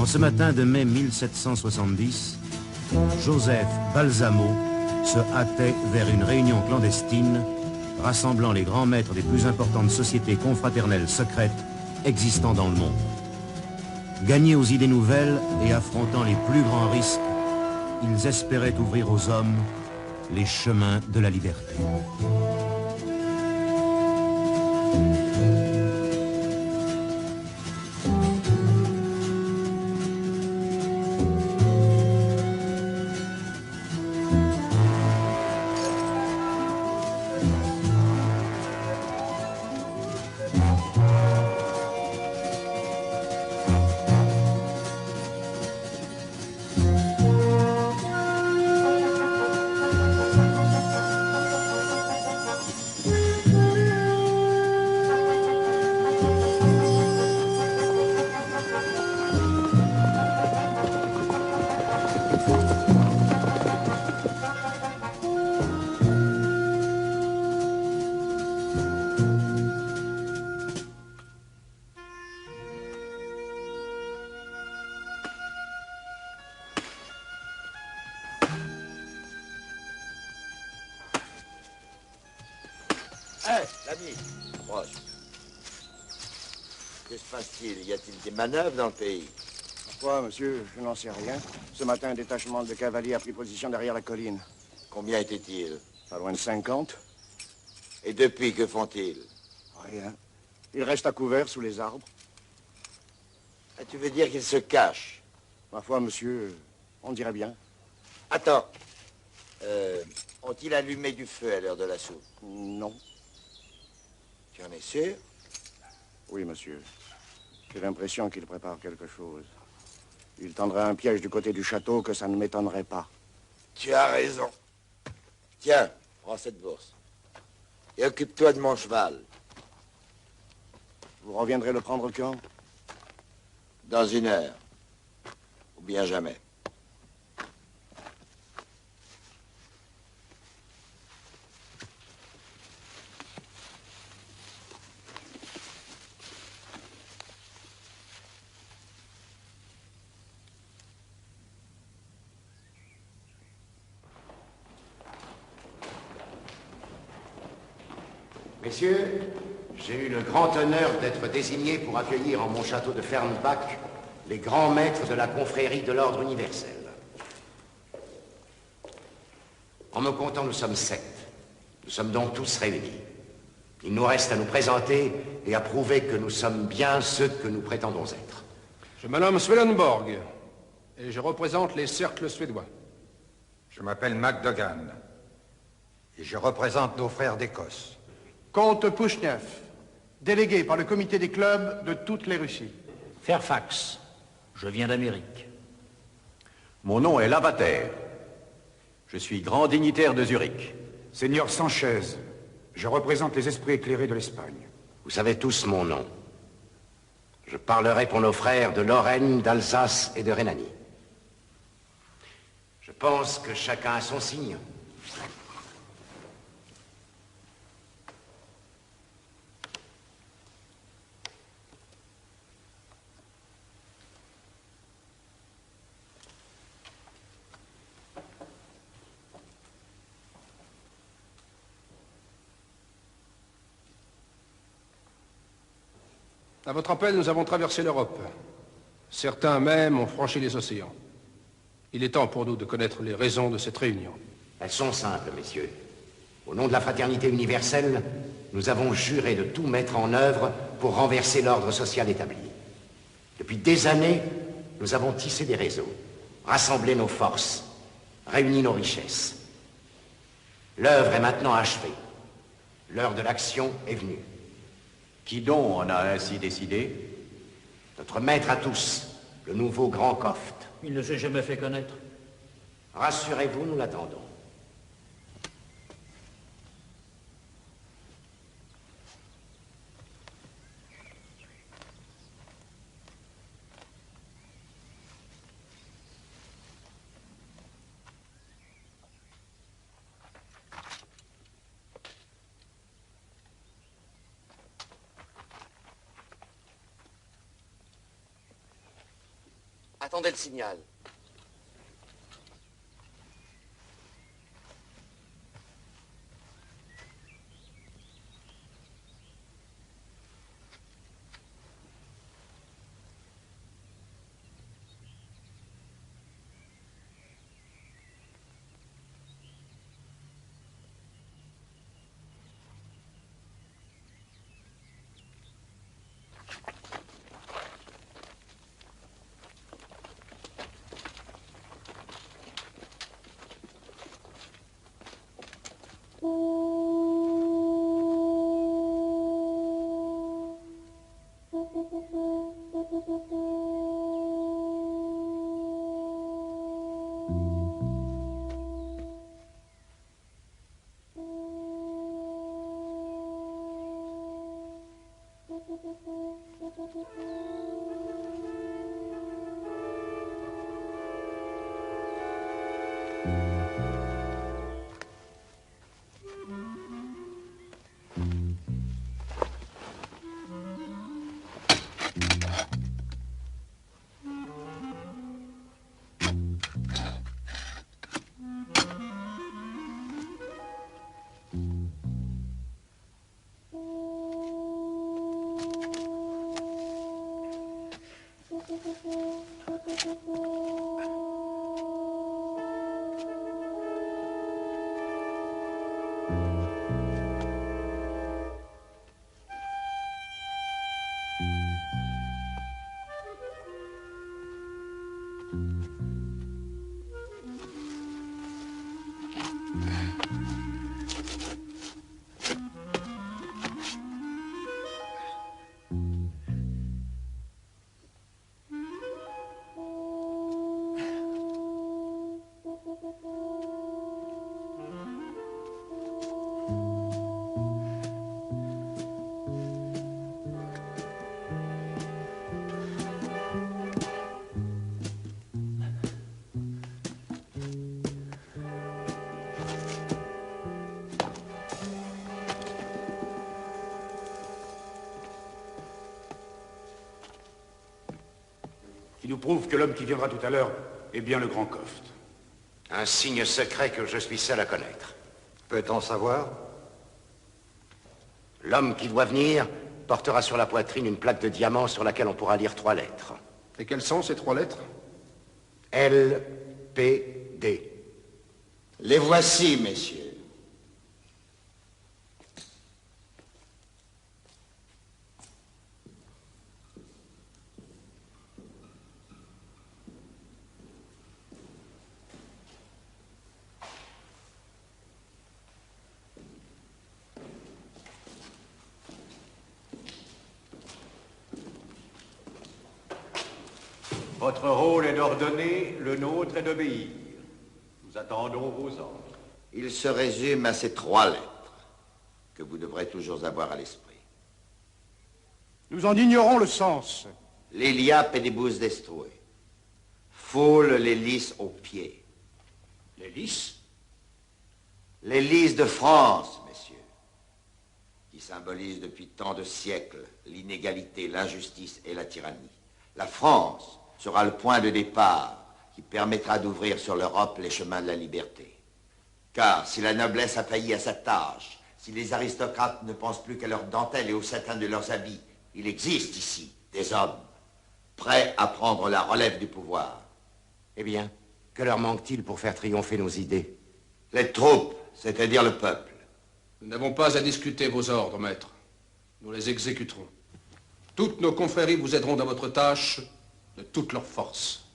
ce matin de mai 1770, Joseph Balsamo se hâtait vers une réunion clandestine rassemblant les grands maîtres des plus importantes sociétés confraternelles secrètes existant dans le monde. Gagnés aux idées nouvelles et affrontant les plus grands risques, ils espéraient ouvrir aux hommes les chemins de la liberté. L'ami, proche. Que se passe-t-il? Y a-t-il des manœuvres dans le pays? Pourquoi, monsieur? Je n'en sais rien. Ce matin, un détachement de cavaliers a pris position derrière la colline. Combien était-il? Pas loin de 50. Et depuis, que font-ils? Rien. Ils restent à couvert sous les arbres. Ah, tu veux dire qu'ils se cachent? Ma foi, monsieur, on dirait bien. Attends. Ont-ils allumé du feu à l'heure de la soupe? Non. Tu en es sûr? Oui, monsieur. J'ai l'impression qu'il prépare quelque chose. Il tendrait un piège du côté du château que ça ne m'étonnerait pas. Tu as raison. Tiens, prends cette bourse. Et occupe-toi de mon cheval. Vous reviendrez le prendre quand? Dans 1 heure. Ou bien jamais. Messieurs, j'ai eu le grand honneur d'être désigné pour accueillir en mon château de Fernbach les grands maîtres de la confrérie de l'ordre universel. En me comptant, nous sommes 7. Nous sommes donc tous réunis. Il nous reste à nous présenter et à prouver que nous sommes bien ceux que nous prétendons être. Je me nomme Swedenborg et je représente les cercles suédois. Je m'appelle MacDougall et je représente nos frères d'Écosse. Comte Pouchnev, délégué par le comité des clubs de toutes les Russies. Fairfax, je viens d'Amérique. Mon nom est Lavater. Je suis grand dignitaire de Zurich. Seigneur Sanchez, je représente les esprits éclairés de l'Espagne. Vous savez tous mon nom. Je parlerai pour nos frères de Lorraine, d'Alsace et de Rhénanie. Je pense que chacun a son signe. À votre appel, nous avons traversé l'Europe. Certains même ont franchi les océans. Il est temps pour nous de connaître les raisons de cette réunion. Elles sont simples, messieurs. Au nom de la fraternité universelle, nous avons juré de tout mettre en œuvre pour renverser l'ordre social établi. Depuis des années, nous avons tissé des réseaux, rassemblé nos forces, réuni nos richesses. L'œuvre est maintenant achevée. L'heure de l'action est venue. Qui donc en a ainsi décidé? Notre maître à tous, le nouveau grand Koft. Il ne s'est jamais fait connaître. Rassurez-vous, nous l'attendons. Attendez le signal. Qui nous prouve que l'homme qui viendra tout à l'heure est bien le grand Koft. Un signe secret que je suis seul à connaître. Peut-on savoir? L'homme qui doit venir portera sur la poitrine une plaque de diamant sur laquelle on pourra lire 3 lettres. Et quelles sont ces 3 lettres? L, P, D. Les voici, messieurs. Votre rôle est d'ordonner, le nôtre est d'obéir. Nous attendons vos ordres. Il se résume à ces 3 lettres que vous devrez toujours avoir à l'esprit. Nous en ignorons le sens. L'Élia pédibus destrue. Foule les lys aux pieds. Les lys? Les lys de France, messieurs, qui symbolisent depuis tant de siècles l'inégalité, l'injustice et la tyrannie. La France sera le point de départ qui permettra d'ouvrir sur l'Europe les chemins de la liberté. Car si la noblesse a failli à sa tâche, si les aristocrates ne pensent plus qu'à leurs dentelles et au satin de leurs habits, il existe ici des hommes prêts à prendre la relève du pouvoir. Eh bien, que leur manque-t-il pour faire triompher nos idées? Les troupes, c'est-à-dire le peuple. Nous n'avons pas à discuter vos ordres, maître. Nous les exécuterons. Toutes nos confréries vous aideront dans votre tâche de toute leur force.